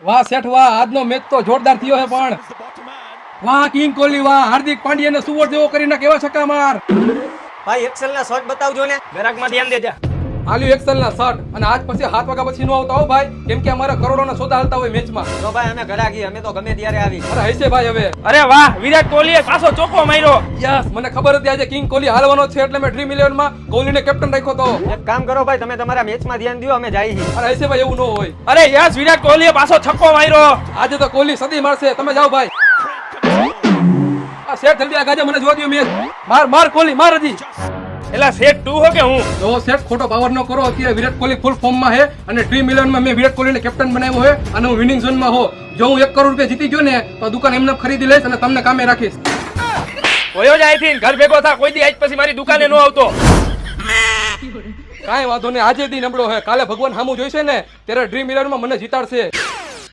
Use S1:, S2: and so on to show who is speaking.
S1: વાહ શેઠ વાહ, આજનો મેચ તો જોરદાર થયો છે પણ વાહ કિંગ કોહલી વાહ, હાર્દિક પાંડ્યાને સુવર જેવો કરીને કેવા છક્કા માર.
S2: ભાઈ એક્સેલ ના શોટ બતાવજો ને.
S3: ગ્રાહકમાં ધ્યાન દેજા.
S1: આલ્યુ એક્સેલ ના શર્ટ અને આજ પછી 7 વાગ્યા પછી નો આવતા હો ભાઈ, કેમ કે અમારા કરોડોના સોદા હાલતા હોય મેચમાં.
S2: તો ભાઈ અમે ઘરાકી, અમે તો ગમે ત્યારે આવી.
S1: અરે હશે ભાઈ હવે.
S3: અરે વાહ, વિરાટ કોહલીએ પાછો ચોકો માર્યો.
S1: યસ, મને ખબર હતી આજે કિંગ કોહલી હાલવાનો છે એટલે મેં ડ્રીમ 11 માં કોહલીને કેપ્ટન રાખ્યો તો.
S2: એક કામ કરો ભાઈ, તમે તમારા મેચમાં ધ્યાન દો, અમે જઈએ છીએ.
S1: અરે હશે ભાઈ, એવું ન હોય.
S3: અરે યસ, વિરાટ કોહલીએ પાછો છક્કો માર્યો.
S1: આજે તો કોહલી સદી મારશે, તમે જાઓ ભાઈ. આ શેઠ જલ્દી આ ગાજે, મને જોવા દો મેચ. માર માર કોહલી માર હજી.
S3: એલા સેટ તું હો કે હું?
S1: જો શેઠ ખોટો પાવર ન કરો, અત્યારે વિરાટ કોહલી ફૂલ ફોર્મમાં છે અને ડ્રીમ 11 માં મેં વિરાટ કોહલીને કેપ્ટન બનાવ્યો છે અને હું વિનિંગ ઝોનમાં હો. જો હું 1 કરોડ રૂપિયા જીતી ગયો ને તો દુકાન એમને ખરીદી લઈશ અને તમને કામે રાખીશ.
S3: હોયો જ આઈથી ઘર ભેગો થા, કોઈ દી આજ પછી મારી દુકાને નો આવતો.
S1: કાંઈ વાંધો નહીં, આજે દી નબળો હે, કાલે ભગવાન સામું જોઈશે ને ત્યારે ડ્રીમ 11 માં મને જીતાડશે.